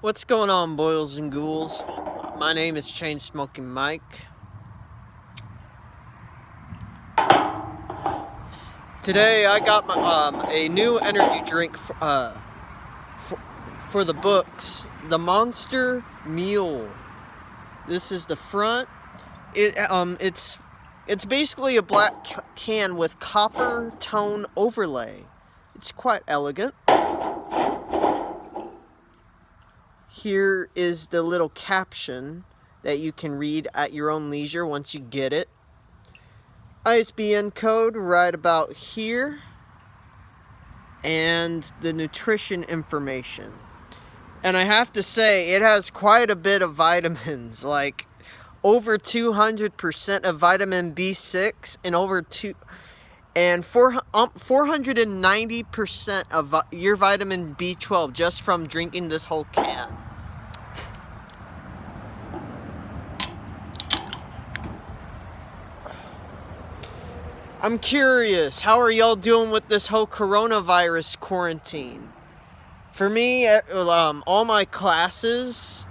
What's going on, boils and ghouls? My name is Chain Smoking Mike. Today I got a new energy drink for the books, the Monster Mule. This is the front. It's basically a black can with copper tone overlay. It's quite elegant. Here is the little caption that you can read at your own leisure once you get it. ISBN code right about here. And the nutrition information. And I have to say, it has quite a bit of vitamins, like over 200% of vitamin B6 and over 490% of your vitamin B12 just from drinking this whole can. I'm curious, how are y'all doing with this whole coronavirus quarantine? For me, all my classes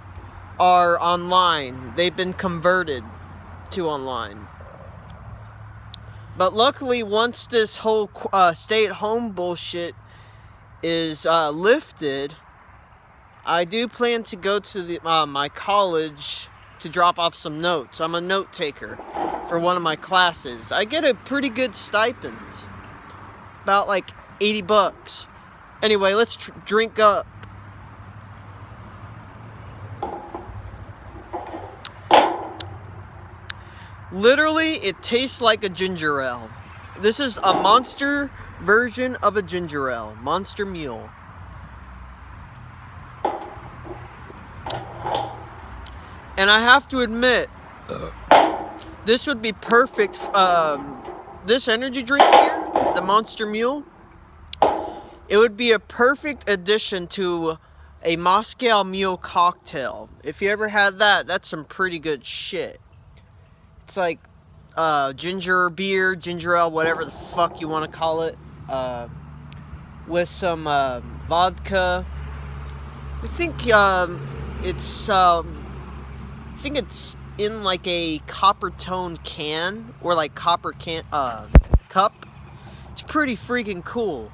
are online. They've been converted to online. But luckily, once this whole stay-at-home bullshit is lifted, I do plan to go to my college to drop off some notes. I'm a note taker for one of my classes. I get a pretty good stipend, about like $80. Anyway, let's drink up. Literally, it tastes like a ginger ale. This is a monster version of a ginger ale. Monster Mule. And I have to admit, this would be perfect. This energy drink here, the Monster Mule, it would be a perfect addition to a Moscow Mule cocktail. If you ever had that, that's some pretty good shit. It's like ginger beer, ginger ale, whatever the fuck you want to call it, with some vodka. I think it's in like a copper tone can or like copper cup. It's pretty freaking cool.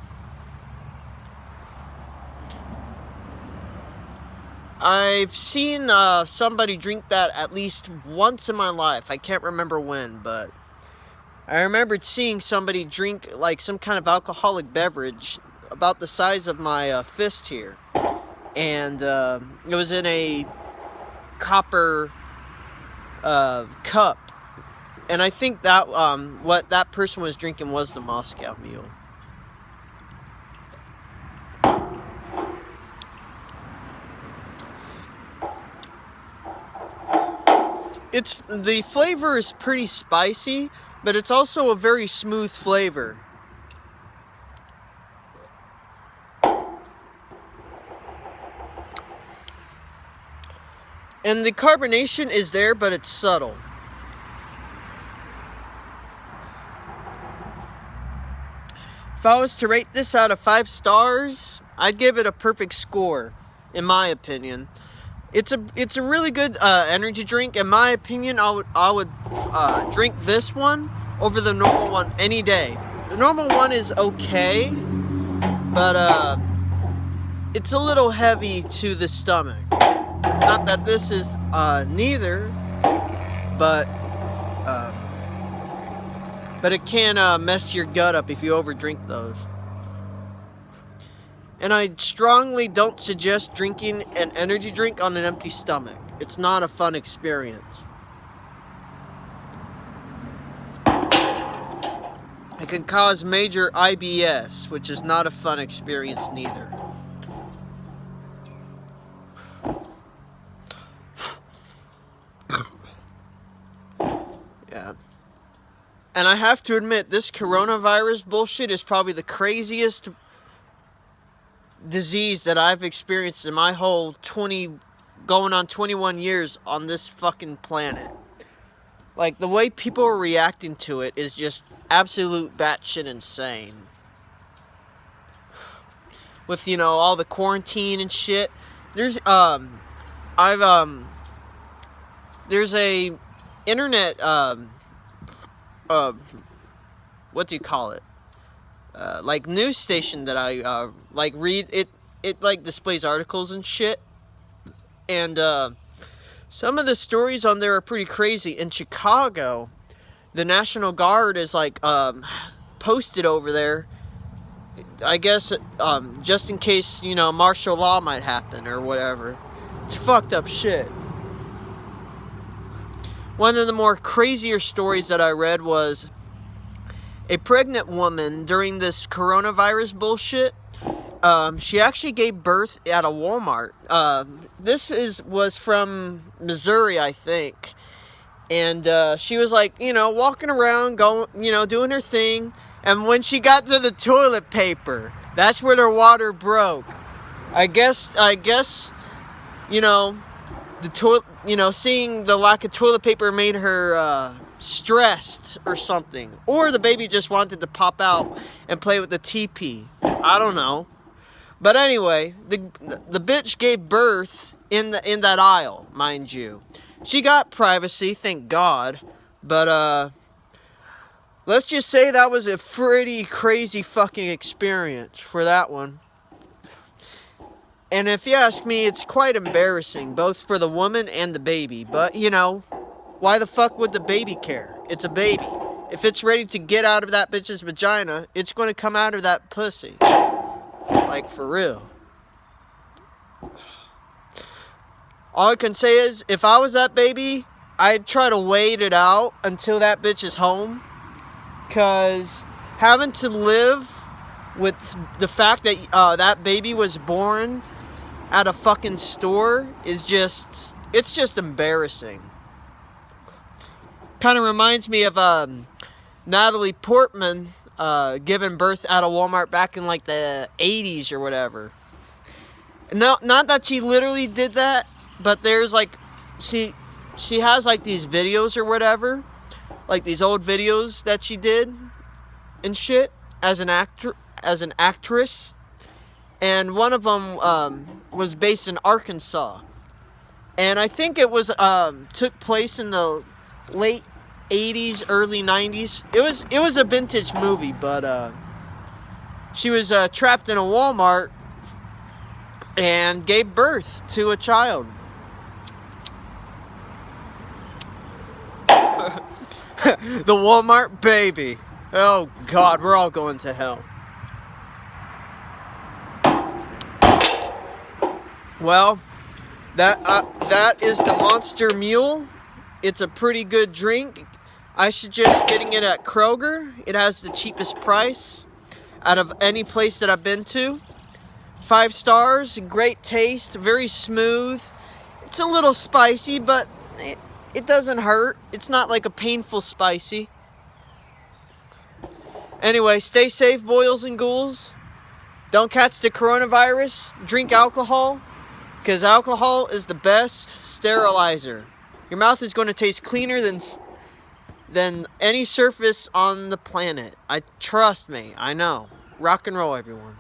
I've seen somebody drink that at least once in my life. I can't remember when, but I remembered seeing somebody drink like some kind of alcoholic beverage about the size of my fist here. And it was in a copper cup. And I think that what that person was drinking was the Moscow Mule. The flavor is pretty spicy, but it's also a very smooth flavor. And the carbonation is there, but it's subtle. If I was to rate this out of 5 stars, I'd give it a perfect score, in my opinion. It's a really good energy drink. In my opinion, I would drink this one over the normal one any day. The normal one is okay, but it's a little heavy to the stomach. Not that this is neither, but it can mess your gut up if you overdrink those. And I strongly don't suggest drinking an energy drink on an empty stomach. It's not a fun experience. It can cause major IBS, which is not a fun experience neither. Yeah. And I have to admit, this coronavirus bullshit is probably the craziest disease that I've experienced in my whole going on 21 years on this fucking planet. Like, the way people are reacting to it is just absolute batshit insane. With, all the quarantine and shit, There's I've there's a internet uh what do you call it? Like news station that I like read it. It like displays articles and shit, and some of the stories on there are pretty crazy. In Chicago, the National Guard is like posted over there, I guess, just in case, you know, martial law might happen or whatever. It's fucked up shit. One of the more crazier stories that I read was a pregnant woman during this coronavirus bullshit. She actually gave birth at a Walmart. Was from Missouri, I think. And she was like, you know, walking around, going, you know, doing her thing. And when she got to the toilet paper, that's where her water broke. I guess, you know, seeing the lack of toilet paper made her stressed or something, or the baby just wanted to pop out and play with the TP. I don't know. But anyway, the bitch gave birth in that aisle, mind you. She got privacy, thank God. But let's just say that was a pretty crazy fucking experience for that one. And if you ask me, it's quite embarrassing, both for the woman and the baby. But, you know, why the fuck would the baby care? It's a baby. If it's ready to get out of that bitch's vagina, it's going to come out of that pussy. Like, for real. All I can say is, if I was that baby, I'd try to wait it out until that bitch is home. Because having to live with the fact that that baby was born at a fucking store is just, it's just embarrassing. Kind of reminds me of Natalie Portman giving birth at a Walmart back in like the 80s or whatever. No, not that she literally did that, but there's like, she has like these videos or whatever, like these old videos that she did and shit as an actress, and one of them was based in Arkansas, and I think it was took place in the late 80s, early 90s. It was a vintage movie, but she was trapped in a Walmart and gave birth to a child. The Walmart baby. Oh God, we're all going to hell. Well, that is the Monster Mule. It's a pretty good drink. I suggest getting it at Kroger. It has the cheapest price out of any place that I've been to. 5 stars, great taste, very smooth. It's a little spicy, but it doesn't hurt. It's not like a painful spicy. Anyway, stay safe, boils and ghouls. Don't catch the coronavirus. Drink alcohol, because alcohol is the best sterilizer. Your mouth is going to taste cleaner than any surface on the planet. Trust me, I know. Rock and roll, everyone.